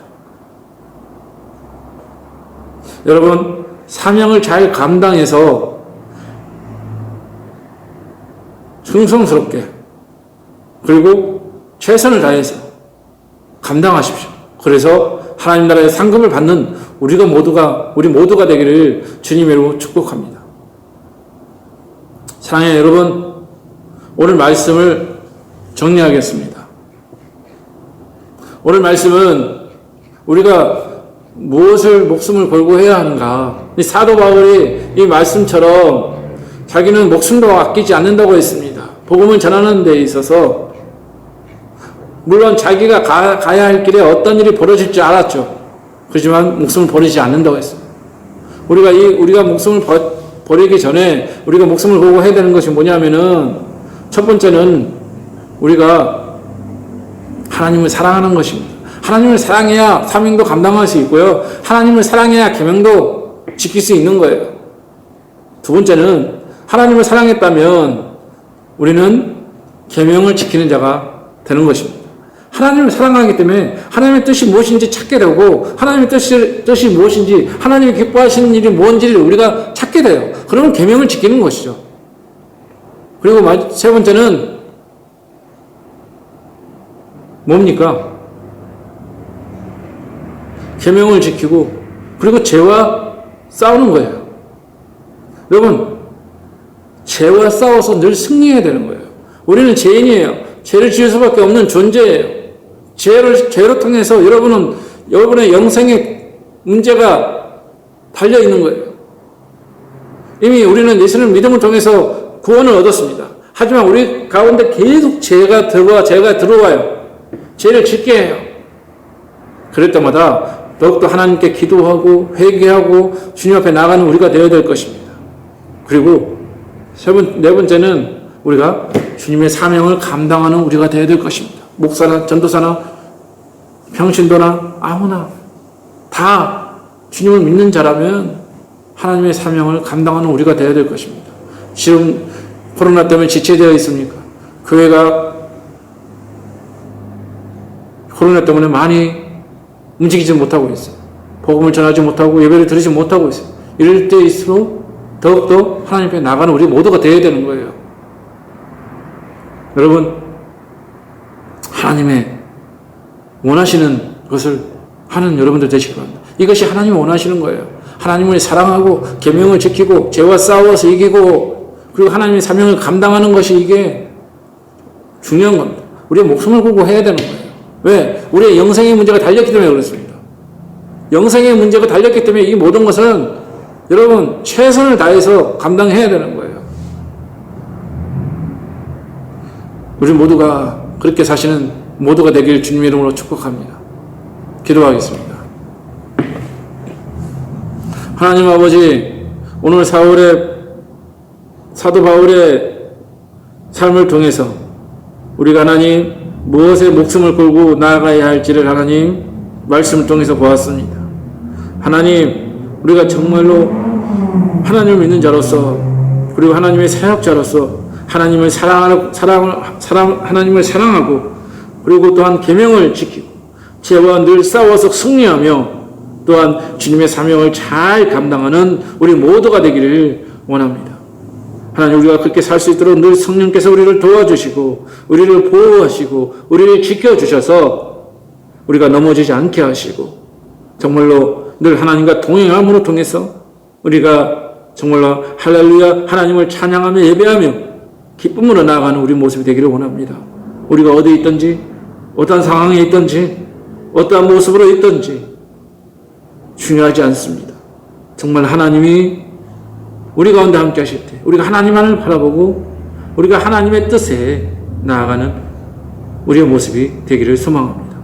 여러분, 사명을 잘 감당해서 충성스럽게 그리고 최선을 다해서 감당하십시오. 그래서 하나님 나라의 상급을 받는 우리 모두가 되기를 주님으로 축복합니다. 사랑하는 여러분, 오늘 말씀을 정리하겠습니다. 오늘 말씀은 우리가 무엇을 목숨을 걸고 해야 하는가? 이 사도 바울이 이 말씀처럼 자기는 목숨도 아끼지 않는다고 했습니다. 복음을 전하는 데 있어서 물론 자기가 가야 할 길에 어떤 일이 벌어질 줄 알았죠. 그렇지만 목숨을 버리지 않는다고 했습니다. 우리가 목숨을 버리기 전에 우리가 목숨을 걸고 해야 되는 것이 뭐냐면은 첫 번째는 우리가 하나님을 사랑하는 것입니다. 하나님을 사랑해야 사명도 감당할 수 있고요. 하나님을 사랑해야 계명도 지킬 수 있는 거예요. 두 번째는 하나님을 사랑했다면 우리는 계명을 지키는 자가 되는 것입니다. 하나님을 사랑하기 때문에 하나님의 뜻이 무엇인지 찾게 되고 하나님의 뜻이 무엇인지 하나님이 기뻐하시는 일이 뭔지를 우리가 찾게 돼요. 그러면 계명을 지키는 것이죠. 그리고 세 번째는 뭡니까? 계명을 지키고 그리고 죄와 싸우는 거예요. 여러분, 죄와 싸워서 늘 승리해야 되는 거예요. 우리는 죄인이에요. 죄를 지을 수밖에 없는 존재예요. 죄로 통해서 여러분의 영생의 문제가 달려 있는 거예요. 이미 우리는 예수님을 믿음을 통해서 구원을 얻었습니다. 하지만 우리 가운데 계속 죄가 들어와요. 죄를 짓게 해요. 그럴 때마다 더욱더 하나님께 기도하고 회개하고 주님 앞에 나가는 우리가 되어야 될 것입니다. 그리고 네 번째는 우리가 주님의 사명을 감당하는 우리가 되어야 될 것입니다. 목사나 전도사나 평신도나 아무나 다 주님을 믿는 자라면 하나님의 사명을 감당하는 우리가 되어야 될 것입니다. 지금 코로나 때문에 지체되어 있습니까? 교회가 코로나 때문에 많이 움직이지 못하고 있어요. 복음을 전하지 못하고 예배를 드리지 못하고 있어요. 이럴 때일수록 더욱더 하나님 앞에 나가는 우리 모두가 되어야 되는 거예요. 여러분, 하나님의 원하시는 것을 하는 여러분들 되시기 바랍니다. 이것이 하나님이 원하시는 거예요. 하나님을 사랑하고 계명을 지키고 죄와 싸워서 이기고 그리고 하나님의 사명을 감당하는 것이 이게 중요한 겁니다. 우리의 목숨을 걸고 해야 되는 거예요. 왜? 우리의 영생의 문제가 달렸기 때문에 그렇습니다. 영생의 문제가 달렸기 때문에 이 모든 것은 여러분 최선을 다해서 감당해야 되는 거예요. 우리 모두가 그렇게 사시는 모두가 되길 주님의 이름으로 축복합니다. 기도하겠습니다. 하나님 아버지, 오늘 사도 바울의 삶을 통해서 우리가 하나님 무엇에 목숨을 걸고 나아가야 할지를 하나님 말씀을 통해서 보았습니다. 하나님, 우리가 정말로 하나님을 믿는 자로서 그리고 하나님의 사역자로서 하나님을 하나님을 사랑하고 그리고 또한 계명을 지키고 죄와 늘 싸워서 승리하며 또한 주님의 사명을 잘 감당하는 우리 모두가 되기를 원합니다. 하나님, 우리가 그렇게 살 수 있도록 늘 성령께서 우리를 도와주시고 우리를 보호하시고 우리를 지켜주셔서 우리가 넘어지지 않게 하시고 정말로 늘 하나님과 동행함으로 통해서 우리가 정말로 할렐루야 하나님을 찬양하며 예배하며 기쁨으로 나아가는 우리 모습이 되기를 원합니다. 우리가 어디에 있든지 어떠한 상황에 있든지 어떠한 모습으로 있든지 중요하지 않습니다. 정말 하나님이 우리 가운데 함께 하실 때 우리가 하나님만을 바라보고 우리가 하나님의 뜻에 나아가는 우리의 모습이 되기를 소망합니다.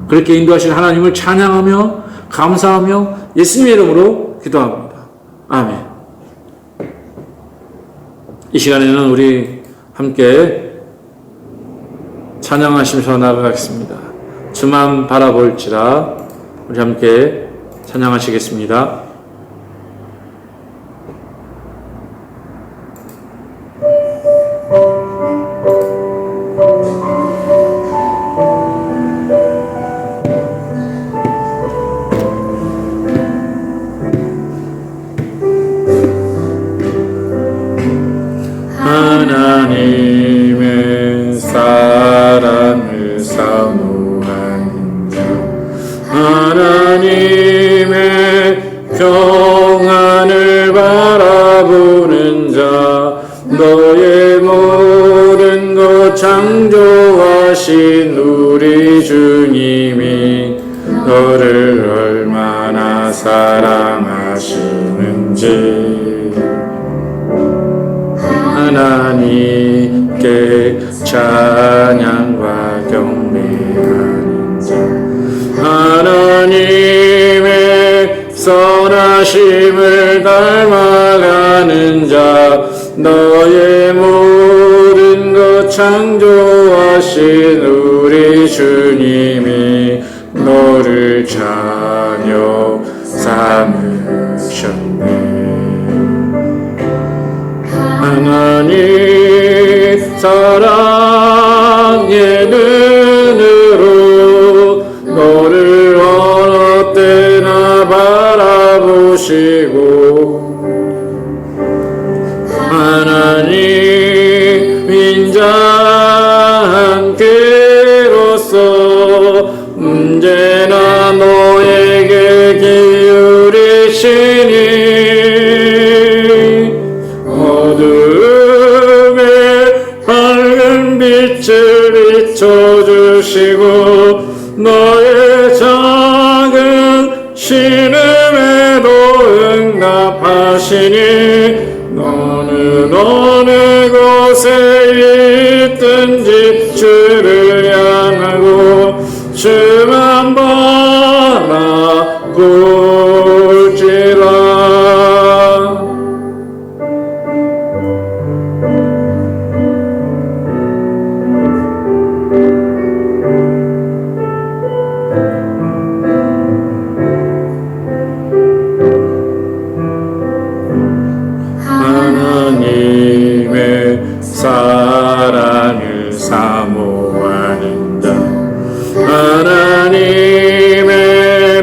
그렇게 인도하신 하나님을 찬양하며 감사하며 예수님의 이름으로 기도합니다. 아멘. 이 시간에는 우리 함께 찬양하시면서 나아가겠습니다. 주만 바라볼지라. 우리 함께 찬양하시겠습니다. 하나님의 사랑을 사모하는 자, 하나님의 평안을 바라보는 자, 너의 모든 것 창조하신 우리 주님이 너를 얼마나 사랑하시는지 하나님께 찬양과 경배하는 자, 하나님의 선하심을 닮아가는 자, 너의 모든 것 창조하신 우리 주님이 너를 자녀 삼으셨네. 하나님 사랑의 눈으로 너를 어느 때나 바라보시고 하나님 인자 함께로서 언제나 너에게 기울이시니 어두운 주시고 너의 작은 신음에도 응답하시니 너는 어느 곳에 있든지 주를 향하고 주만 바라볼지라. 하나님의 사랑을 사모하는 자, 하나님의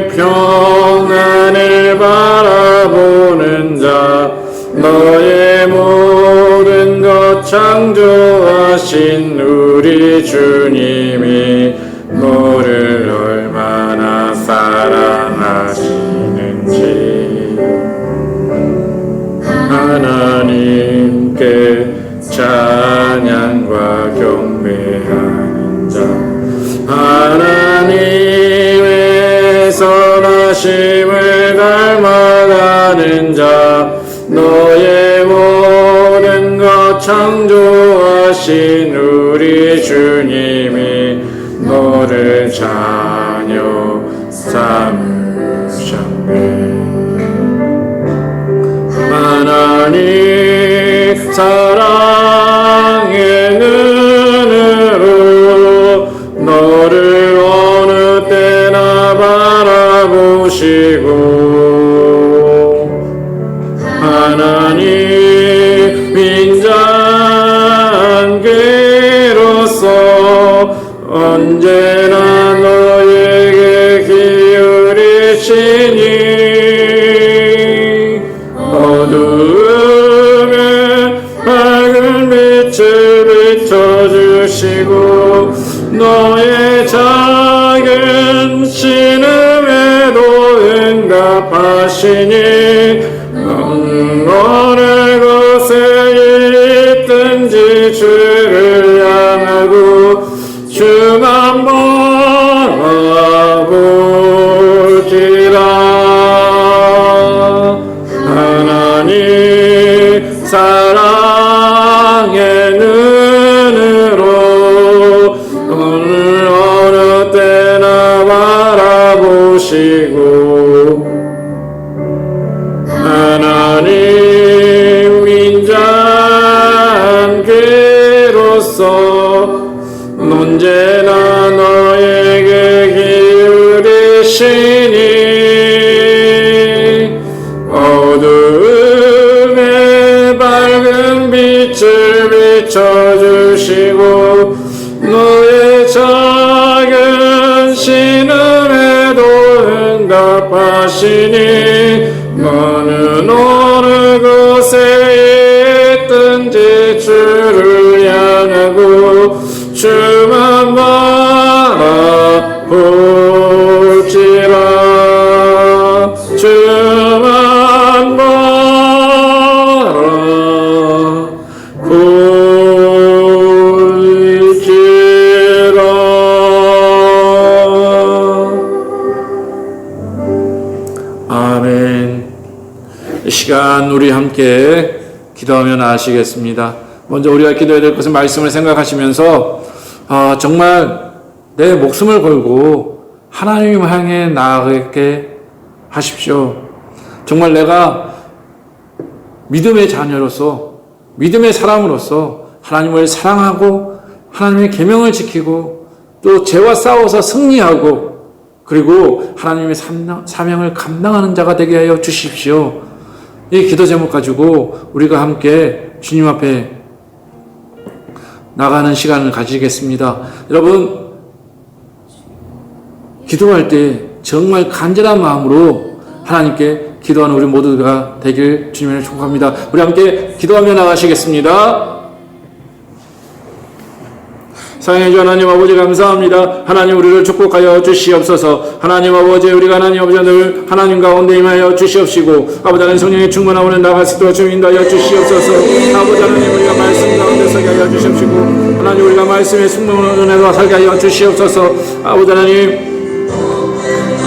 평안을 바라보는 자, 너의 모든 것 창조하신 우리 주님이 너를 얼마나 사랑하시는지 하나님께 찬양과 경배하는 자, 하나님의 선하심을 닮아가는 자, 너의 모든 것 창조하신 우리 주님이 너를 자녀 삼으셨네. 하나님 사랑의 눈으로 너를 어느 때나 바라보시고 하나님 인자한계로서 언제나 너에게 기울이시니 어두움에 밝은 빛을 비춰주시고 너의 작은 신음에도 응답하시니 어느 곳에 있든지 주를 향하고 주만 바라볼지라. 하나님 사랑의 눈으로 오늘 어느 때나 바라보시고 하나님 인자한계로서 언제나 너에게 기울이시니 어두움에 밝은 빛을 비춰주시고 너의 작은 신음에도 응답하시니 너는 어느 곳에 있든지 주를 향하고 주만 바라볼지라. 주만 바라볼지라. 아멘. 이 시간 우리 함께 기도하며 나아가시겠습니다. 먼저 우리가 기도해야 될 것은 말씀을 생각하시면서 정말 내 목숨을 걸고 하나님 향해 나아가게 하십시오. 정말 내가 믿음의 자녀로서 믿음의 사람으로서 하나님을 사랑하고 하나님의 계명을 지키고 또 죄와 싸워서 승리하고 그리고 하나님의 사명을 감당하는 자가 되게 하여 주십시오. 이 기도 제목 가지고 우리가 함께 주님 앞에 나가는 시간을 가지겠습니다. 여러분, 기도할 때 정말 간절한 마음으로 하나님께 기도하는 우리 모두가 되길 주님을 축복합니다. 우리 함께 기도하며 나가시겠습니다. 사랑해 주 하나님 아버지 감사합니다. 하나님 우리를 축복하여 주시옵소서. 하나님 아버지 우리가 하나님 아버지 늘 하나님 가운데 임하여 주시옵시고 아버지 하나님 성령의 충만함을 나갈 수 있도록 인도하여 주시옵소서. 아버지 하나님 우리가 말씀 가운데 서게 하여 주시옵시고 하나님 우리가 말씀의 승문을 은혜로 살게 하여 주시옵소서.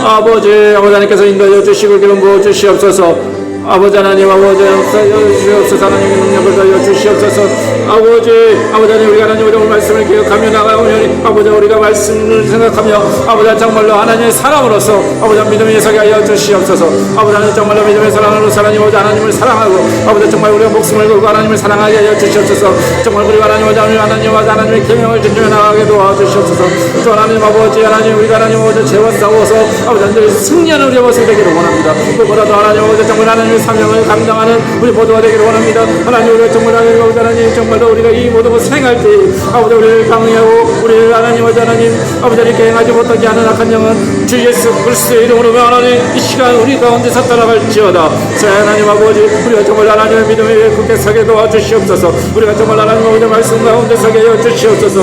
아버지 하나님께서 인도하여 주시고 기름 부어 주시옵소서. 아버지 하나님 아버지 주시옵소서. 하나님의 능력을 더하여 주시옵소서. 아버지 하나님 우리가 하나님 오늘 말씀을 기억하며 나가오니 아버지 우리가 말씀을 생각하며 아버지 정말로 하나님의 사람으로서 아버지 믿음에 서게 하여 주시옵소서. 아버지 하나님 정말로 믿음의 사랑으로 하나님 아버지 하나님을 사랑하고 아버지 정말 우리가 목숨을 걸고 하나님을 사랑하게 하여 주시옵소서. 정말 우리가 하나님 아버지 하나님의 계명을 지키며 나가게 도와주시옵소서. 또 하나님 아버지 하나님 우리가 하나님 아버지 죄와 싸워서 아버지 하나님 승리하는 우리의 모습이 되기를 원합니다. 그보다도 하나님 아버지 정말 하나님의 사명을 감당하는 우리 모두가 되기를 원합니다. 하나님 우리가 정말 하나님 아버지 하나님 정말로 우리가 이 모든 것을 행할 때 아버지 우리를 강의하고 우리를 하나님 아버지 하나님 아버지 하나님께 행하지 못하게 하는 악한 영은 주 예수 그리스도의 이름으로 하나님 이 시간 우리 가운데서 떠나갈지어다. 자 하나님 아버지 우리가 정말 하나님의 믿음에 굳게 서게 도와주시옵소서. 우리가 정말 하나님 아버지 말씀 가운데 서게 하여 주시옵소서.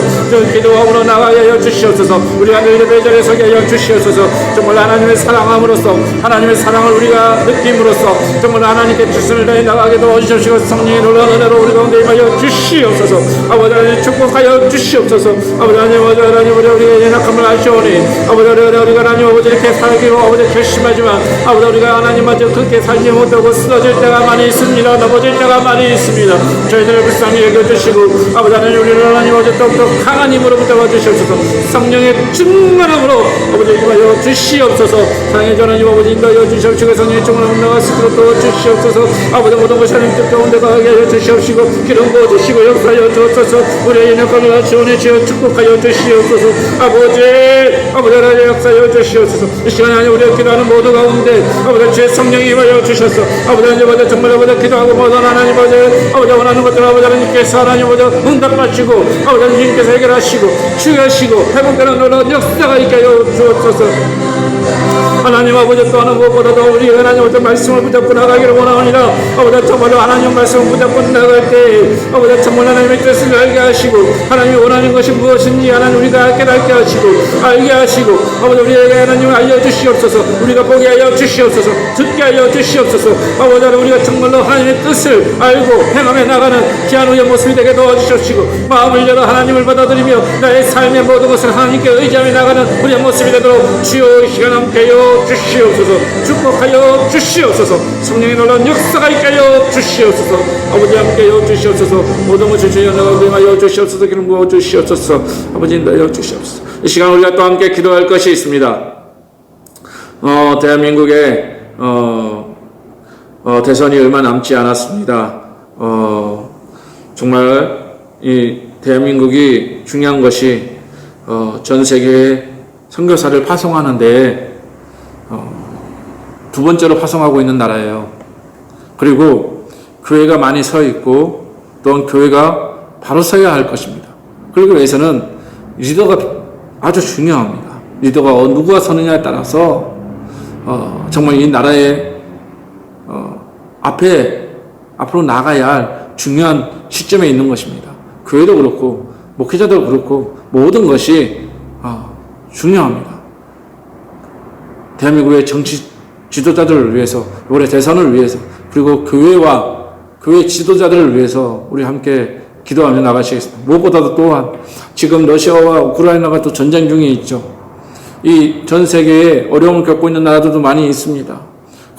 기도함으로 나가게 하여 주시옵소서. 우리가 늘 예배 자리에 서게 하여 주시옵소서. 정말 하나님의 사랑함으로써 하나님의 사랑을 우리가 느낌으로써 정말 하나님께 주선을 다해 나가게 도와주시옵시고 성령의 놀라운 은혜로 우리 가운데 임하여 주시옵소서. 아버지 하나님 축복하여 주시옵소서. 아버지 하나님 우리의 연약함을 아시오니 아버지 우리가 하나님 아버지 이렇게 살기로 아버지 결심하지만 아버지 우리가 하나님 맞아 그렇게 살지 못하고 쓰러질 때가 많이 있습니다. 넘어질 때가 많이 있습니다. 저희들을 불쌍히 여겨주시고 아버지 하나님 우리를 하나님 아버지 더욱더 강한 힘으로 붙잡아 주시옵소서. 성령의 충만함으로 아버지 임하여 주시옵소서. 사랑의 하나님 아버지 인도하여 주시옵시고 성령의 충만함을 나갈 수 있도록 도와주시옵소서. 아버지 모든 것이 하나님 뜻 가운데 가게 하여 주시옵시고 기름 부어주시고 역사하여 주옵소서. 우리의 연약함을 지원해 주여 축복하여 주시옵소서. 아버지 하나님 역사하여 주시옵소서. 이 시간에 하나님 우리가 기도하는 모두 가운데 아버지 주의 성령이 임하여 주셔서 아버지 하나님 정말 아버지 기도하고 모든 하나님 아버지 원하는 것들 아버지 하나님께서 하나님 아버지 응답하시고 아버지 하나님께서 해결하시고 치유하시고 회복되는 놀라운 역사가 있게 하여 주옵소서. 하나님 아버지 또 하는 것보다도 우리 하나님 아버지 말씀을 붙잡고 나가기를 원하옵니다. 아버지 정말로 하나님 말씀을 붙잡고 나갈 때 아버지 정말 하나님의 뜻을 알게 하시고 하나님이 원하는 것이 무엇인지 하나님 우리가 깨닫게 하시고 알게 하시고 아버지 우리에게 하나님을 알려주시옵소서. 우리가 보게 하여 주시옵소서. 듣게 하여 주시옵소서. 아버지 우리가 정말로 하나님의 뜻을 알고 행함에 나가는 귀한 우리의 모습이 되게 도와주시옵시고 마음을 열어 하나님을 받아들이며 나의 삶의 모든 것을 하나님께 의지하며 나가는 우리의 모습이 되도록 주여 시간 함께요 주시옵소서. 축복하여 주시옵소서. 성령의 놀라운 역사가 있게 하여 주시옵소서. 아버지 함께요 주시옵소서. 모든 것을 주여 나가게 주시옵소서. 기름 부어 주시옵소서. 아버지 인도하여 주시옵소서. 이 시간 우리가 또 함께 기도할 것이 있습니다. 대한민국에 대선이 얼마 남지 않았습니다. 정말 이 대한민국이 중요한 것이 전 세계에 선교사를 파송하는데 두 번째로 파송하고 있는 나라예요. 그리고 교회가 많이 서 있고 또한 교회가 바로 서야 할 것입니다. 그러기 위해서는 리더가 아주 중요합니다. 리더가 누구가 서느냐에 따라서 정말 이 나라의 앞으로 나가야 할 중요한 시점에 있는 것입니다. 교회도 그렇고 목회자도 그렇고 모든 것이 중요합니다. 대한민국의 정치 지도자들을 위해서, 올해 대선을 위해서, 그리고 교회와 교회 지도자들을 위해서 우리 함께 기도하며 나가시겠습니다. 무엇보다도 또한 지금 러시아와 우크라이나가 또 전쟁 중에 있죠. 이 전 세계에 어려움을 겪고 있는 나라들도 많이 있습니다.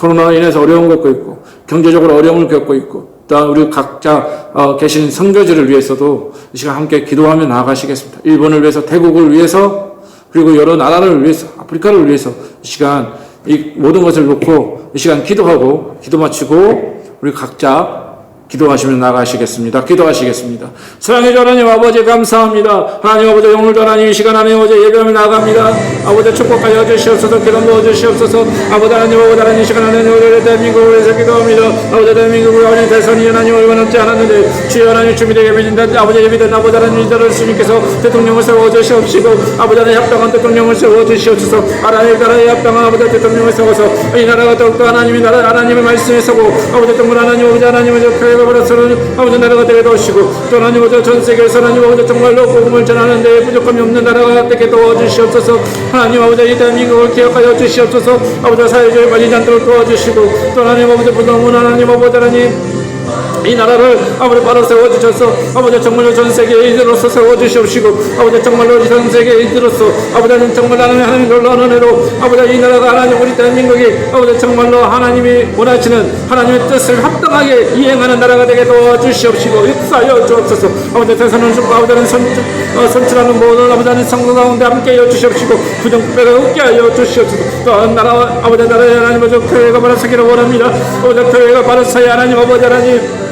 코로나로 인해서 어려움을 겪고 있고 경제적으로 어려움을 겪고 있고 또한 우리 각자 계신 선교지를 위해서도 이 시간 함께 기도하며 나아가시겠습니다. 일본을 위해서, 태국을 위해서, 그리고 여러 나라를 위해서, 아프리카를 위해서 이 시간 이 모든 것을 놓고 이 시간 기도하고 기도 마치고 우리 각자 기도하시며 나가시겠습니다. 기도하시겠습니다. 사랑의 하나님 아버지 감사합니다. 하나님 아버지 오늘도 하나님 이 시간 안에 어제 예배하며 나갑니다. 아버지 축복하여 주시옵소서. 기름 부어 주시옵소서. 아버지 하나님 이 시간 안에 우리 대한민국을 위해서 기도합니다. 아버지 대한민국을 하나님 대선이 하나님 얼마 남지 않았는데 주여 하나님 준비되게 예배드린다. 아버지 예비된 아버지 하나님 이들을 주님께서 대통령을 세워주시옵시고 아버지 하나님 합당한 대통령을 세워주시옵소서. 하나님 나라의 합당한 아버지 대통령을 세워서 이 나라가 더욱더 하나님의 나라 하나님의 말씀에 서고 아버지 정말 하나님 아버지 하나님의 교회가 벌어서는 아버지 나라가 되게 도와주시고 또 하나님 아버지 전 세계에서 하나님 아버지 정말로 복음을 전하는 데 부족함이 없는 나라가 되게 도와주시옵소서. 하나님 아버지 이 대한민국을 기억하여 주시옵소서. 아버지 사회주의 빠지지 않도록 도와주시고 또 하나님 아버지 부동문 하나님 아버지 하나님 이 나라를 아버지 바로 세워주셔서 아버지 정말로 전 세계에 이들로서 세워주시옵시고 아버지 정말로 전 세계에 이들로서 아버지 정말 하나님 놀라운 은혜로 아버지 이 나라가 하나님 우리 대한민국이 아버지 정말로 하나님이 원하시는 하나님의 뜻을 합당하게 이행하는 나라가 되게 도와주시옵시고 역사하여 주옵소서. 아버지 대선을 주고 아버지는 선출하는 모든 아버지는 성도 가운데 함께하여 주시옵시고 부정부패가 없게 하여 주시옵소서. 또한 나라와 아버지 나라의 하나님 아버지 교회가 바로 서기를 원합니다. 아버지 교회가 바로 서야 하나님 아버지 하나님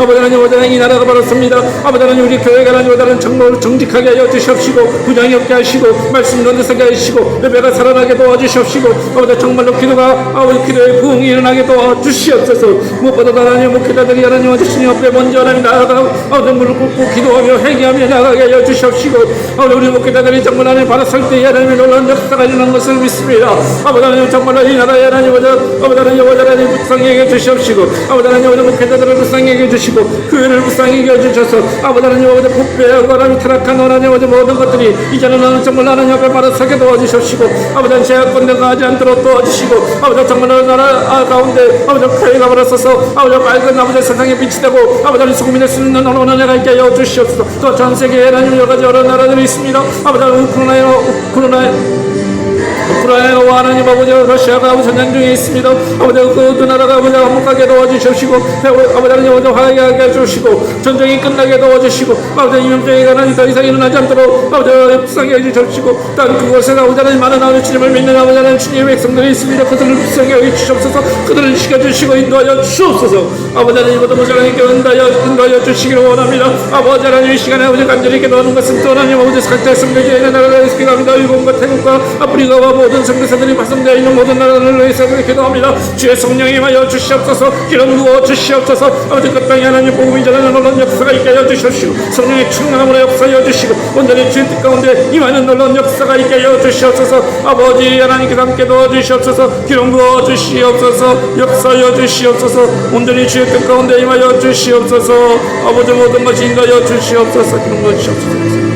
아버지 하나님 오늘은 이 나라가 바랐습니다. 아버지 하나님 우리 교회가 하나님 오늘은 정말 정직하게 하여 주시옵시고 부정이 없게 하시고 말씀도 느끼게 하시고 예배가 살아나게 도와주시옵시고 아버지 정말로 기도가 아버지 기도의 부흥이 일어나게 도와주시옵소서. 무엇보다 하나님 목회자들이 하나님 주시니 옆에 먼저 하나님 나아가 아버지 무릎 꿇고 기도하며 회개하며 나가게 하여 주시옵시고 아버지 우리 목회자들이 정말 하나님 바랐을 때 하나님의 놀라운 역사가 일어난 것을 믿습니다. 아버지 하나님 정말로 이 나라에 하나님 아버지 하나님 불쌍히 해 주시옵시고 아버지 하나님 목회자들을 불쌍히 해 주시고 교회를 불쌍히 해주셔서 아버지 하나님 아버지 부패하고 하나님 타락한 하나님 아버지 모든 것들이 이제는 나는 정말 하나님 앞에 바로 서게 도와주시옵시고 아버지 제약권대 가지 않도록 도와주시고 아버지 정말 나라 가운데 아버지 교회가 벌어서서 아버지 밝은 아버지 세상에 빛이 되고 아버지 하나님 소금이 될 수 있는 어느 은혜가 있게 하여 주시옵소서. 또 전 세계에 하나님 여러 가지 여러 나라들이 있습니다. 아버지 우크라이나와 하나님 아버지 러시아가 아버지 전쟁 중에 있습니다. 아버지 그 나라가 아버지 한복하게 도와주시옵시고 아버지 하나님 아버지 화해하게 해주시고 전쟁이 끝나게 도와주시고 아버지 이명정이가 하나님 더 이상 일어나지 않도록 아버지 불쌍히 해주시옵시고 단 그곳에 아버지 하나님 많은 아버지 주님을 믿는 아버지 하나님 주님의 백성들이 있습니다. 그들을 불쌍히 해주시옵소서. 그들을 지켜주시고 인도하여 주옵소서. 아버지 하나님 모든 것을 하나님께 인도하여 주시기를 원합니다. 아버지 하나님 이 시간에 아버지 간절히 기도하는 것은 또 하나님 아버지 각자의 성교제의 나라가 있게 갑니다. 일본과 태국과 아프리카와 모든 성교사들이 발송되어 있는 모든 나라를 위해서 기도합니다. 주의 성령이 임하여 주시옵소서. 기름 부어 주시옵소서. 아버지 그 땅에 하나님 복음이 전하는 놀라운 역사가 있게 하여 주시옵시고 성령의 충만함으로 역사하여 주시고 온전히 주의 뜻 가운데 임하는 놀라운 역사가 있게 하여 주시옵소서. 아버지 하나님께서 함께 도와주시옵소서. 기름 부어 주시옵소서. 역사하여 주시옵소서. 온전히 주의 뜻 가운데 임하여 주시옵소서. 아버지 모든 것이 인도하여 주시옵소서. 기름 부어 주시옵소서.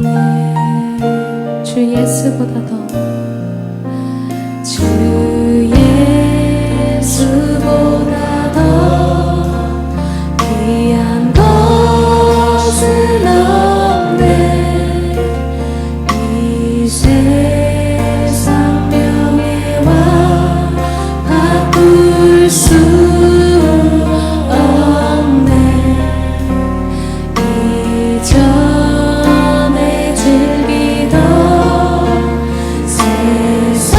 없네. 주 예수보다 더 주 예수보다 더 귀한 것은 없네. 이 세상 명예와 바꿀 수 없네. 이전에 즐기던 세상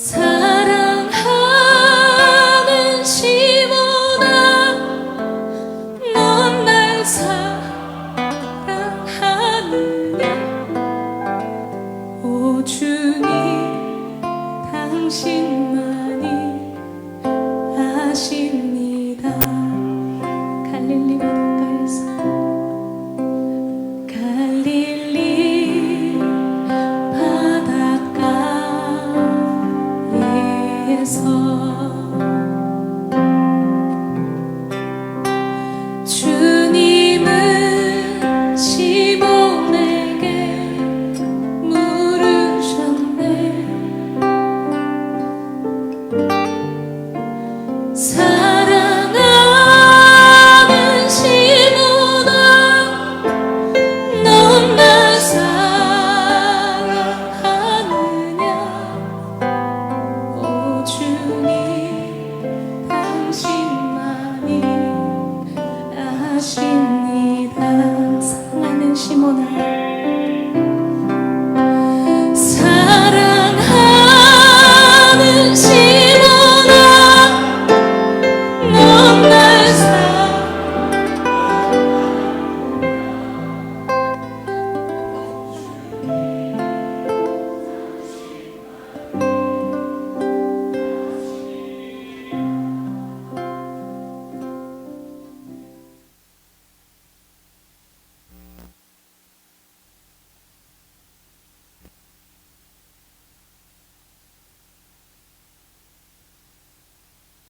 사랑하는 시모나 넌 날 사랑하느냐 오 주님 당신만이 아십니다 갈릴리 바닷가에서 갈릴리 바닷가에서